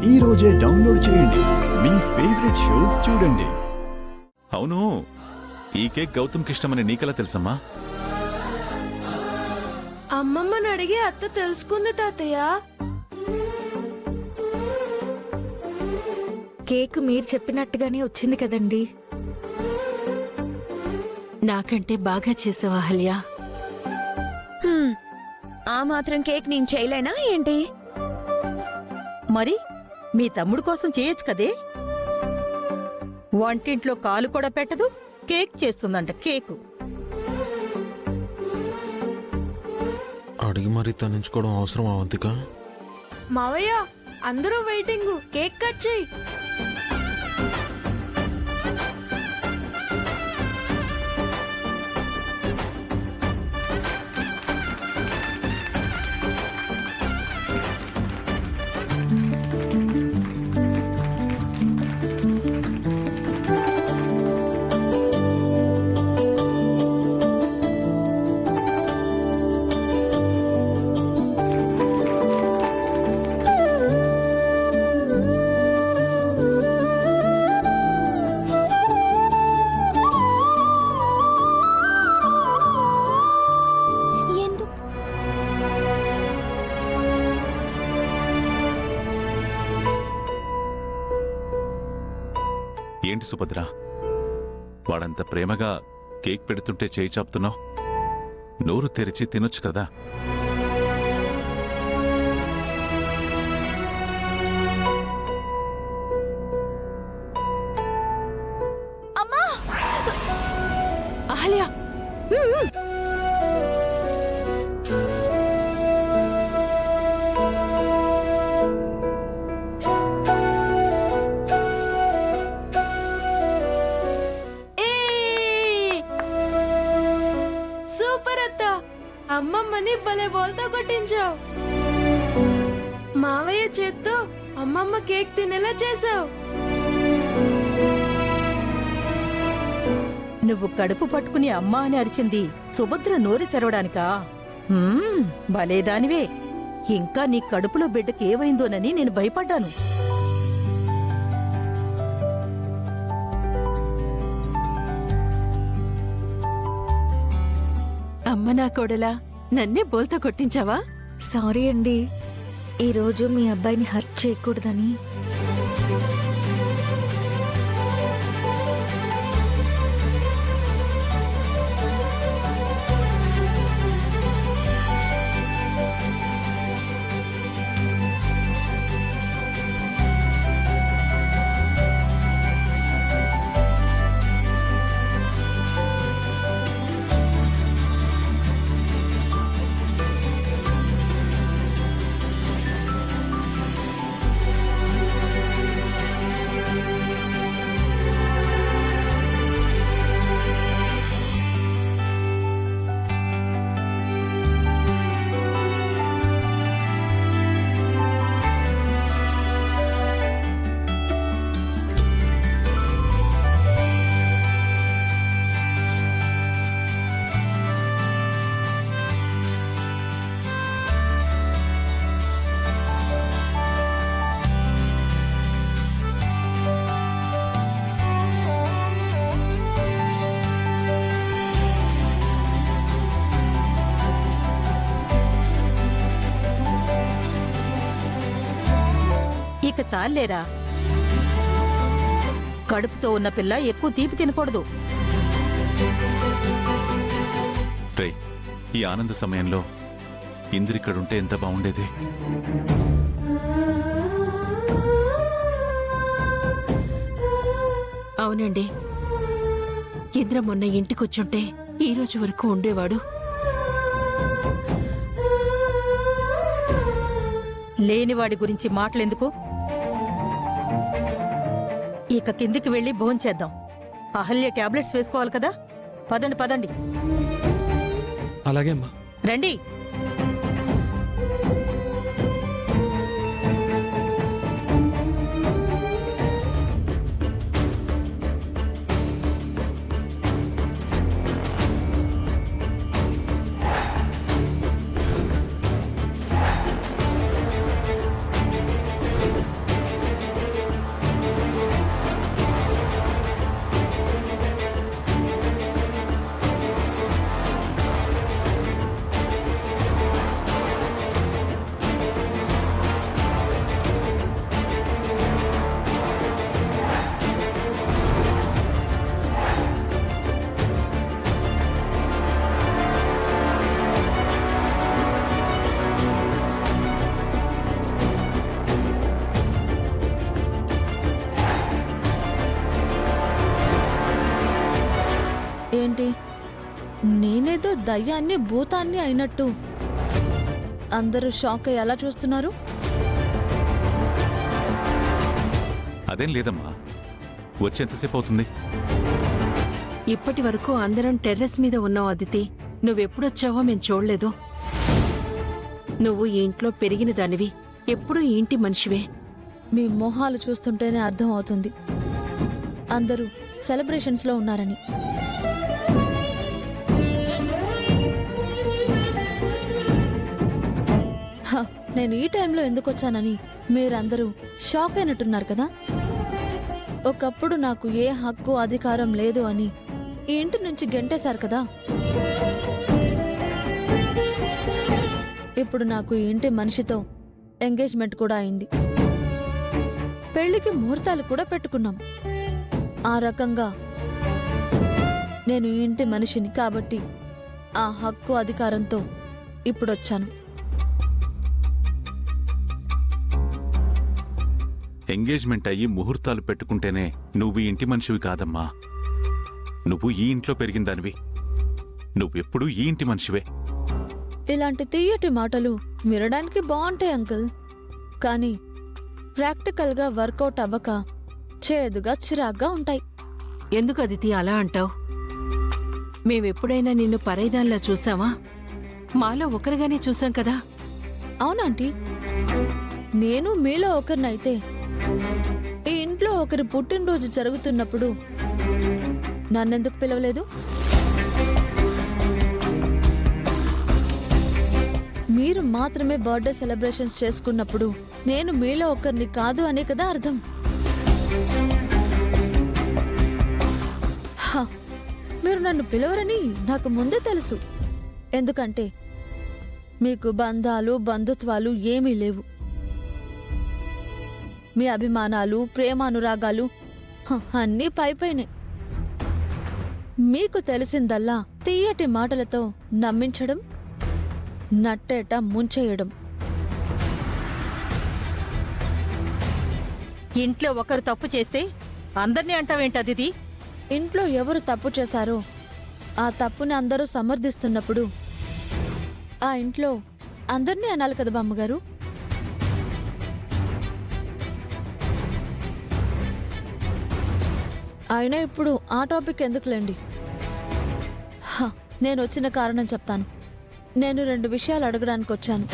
ఈ రోజే డౌన్లోడ్ చేయండి. మీ ఫేవరెట్ షోస్ చూడండి. అవును, ఈ కేక్ గౌతమ్కి ఇష్టమని నీకెలా తెలుసమ్మా? అమ్మమ్మని అడిగి అత్త తెలుసుకుంది తాతయ్య. కేక్ మీరు చెప్పినట్టుగానే వచ్చింది కదండి. నాకంటే బాగా చేసావు అహల్య. ఆ మాత్రం కేక్ నేను చేయలేనా ఏంటి? మరి మీ తమ్ముడు కోసం చేయొచ్చు కదే. వంటింట్లో కాలు కూడా పెట్టదు, కేక్ చేస్తుందంట. కేకు అడిగి మరీ తనించుకోవడం అవసరం అవంతిక. మావయ్య అందరూ వెయిటింగ్, కేక్ కట్ చేయి. ఏంటి సుభద్ర, వాడంత ప్రేమగా కేక్ పెడుతుంటే చేయి చాపుతున్నావు? నోరు తెరిచి తినొచ్చు కదా. అహల్య, సూపర్ అత్త, అమ్మమ్మని భలే బోల్తో కొట్టించావు. మావయ్య చేత్తో అమ్మమ్మ కేక్ తినేలా చేసావు. నువ్వు కడుపు పట్టుకుని అమ్మా అని అరిచింది సుభద్ర నోరు తెరవడానికా? భలేదానివే. ఇంకా నీ కడుపులో బిడ్డకి ఏమైందోనని నేను భయపడ్డాను. అమ్మ నా కోడలా, నన్నే బోల్తా కొట్టించావా? సారీ అండి, ఈరోజు మీ అబ్బాయిని హర్ట్ చేయకూడదని. ఇక చాలేరా, కడుపుతో ఉన్న పిల్ల ఎక్కువ తీపి తినకూడదు. రేయ్, ఈ ఆనంద సమయంలో ఇందిరిక్కడుంటే ఎంత బాగుండేది. అవునండి, ఇంద్ర మొన్న ఇంటికొచ్చుంటే ఈ రోజు వరకు ఉండేవాడు. లేనివాడి గురించి మాటలెందుకు? ఇక కిందికి వెళ్ళి భోంచేద్దాం. అహల్య టాబ్లెట్స్ వేసుకోవాలి కదా. పదండి పదండి. అలాగే అమ్మా. రండి. నేనేదో దయ్యాన్ని భూతాన్ని అయినట్టు అందరూ షాక్ అయ్యి ఎలా చూస్తున్నారు? అదేం లేదమ్మా. వచ్చేంతసేపు అవుతుంది? ఇప్పటి వరకు అందరం టెర్రస్ మీద ఉన్నాం అదితి. నువ్వెప్పుడొచ్చావో మేం చూడలేదు. నువ్వు ఈ ఇంట్లో పెరిగిన దానివి, ఎప్పుడూ ఈ ఇంటి మనిషివే. మీ మొహాలు చూస్తుంటేనే అర్థం అవుతుంది అందరూ సెలబ్రేషన్స్ లో ఉన్నారని. హ, నేను ఈ టైంలో ఎందుకు వచ్చానని మీరందరూ షాక్ అయినట్టున్నారు కదా. ఒకప్పుడు నాకు ఏ హక్కు అధికారం లేదు అని ఈ ఇంటి నుంచి గెంటేశారు కదా. ఇప్పుడు నాకు ఈ ఇంటి మనిషితో ఎంగేజ్మెంట్ కూడా అయింది. పెళ్లికి ముహూర్తాలు కూడా పెట్టుకున్నాం. ఆ రకంగా నేను ఈ ఇంటి మనిషిని కాబట్టి ఆ హక్కు అధికారంతో ఇప్పుడొచ్చాను. ఎంగేజ్మెంట్ అయ్యి ముహూర్తాలు పెట్టుకుంటేనే నువ్వు ఈ ఇంటి మనిషివి కాదమ్మా. నువ్వు ఈ ఇంట్లో పెరిగిన దానివి. నువ్వెప్పుడూ ఈ ఇంటి మనిషివే. ఇలాంటి తీయటి మాటలు వినడానికి బాగుంటాయి అంకుల్, కానీ ప్రాక్టికల్గా వర్కౌట్ అవ్వక చేదుగా చిరాగ్గా ఉంటాయి. ఎందుకు అదితి అలా అంటావు? మేమెప్పుడైనా నిన్ను పరైదాన్లా చూసావా? మాలో ఒకరిగానే చూసాం కదా. అవునాంటీ, నేను మీలో ఒకరినైతే ఈ ఇంట్లో ఒకరి పుట్టినరోజు జరుగుతున్నప్పుడు నన్నెందుకు పిలవలేదు? మీరు మాత్రమే బర్త్డే సెలబ్రేషన్స్ చేసుకున్నప్పుడు నేను మీలో ఒకరిని కాదు అనే కదా అర్థం. హ, మీరు నన్ను పిలవరని నాకు ముందే తెలుసు. ఎందుకంటే మీకు బంధాలు బంధుత్వాలు ఏమీ లేవు. మీ అభిమానాలు ప్రేమానురాగాలు అన్నీ పైపైనే. మీకు తెలిసిందల్లా తీయటి మాటలతో నమ్మించడం, నట్టేట ముంచేయడం. ఇంట్లో ఒకరు తప్పు చేస్తే అందర్నీ అంటావేంటి అదితి? ఇంట్లో ఎవరు తప్పు చేశారో ఆ తప్పుని అందరూ సమర్థిస్తున్నప్పుడు ఆ ఇంట్లో అందర్నీ అనాలి కదా బామ్మగారు. అయినా ఇప్పుడు ఆ టాపిక్ ఎందుకులేండి. నేను వచ్చిన కారణం చెప్తాను. నేను 2 విషయాలు అడగడానికి వచ్చాను.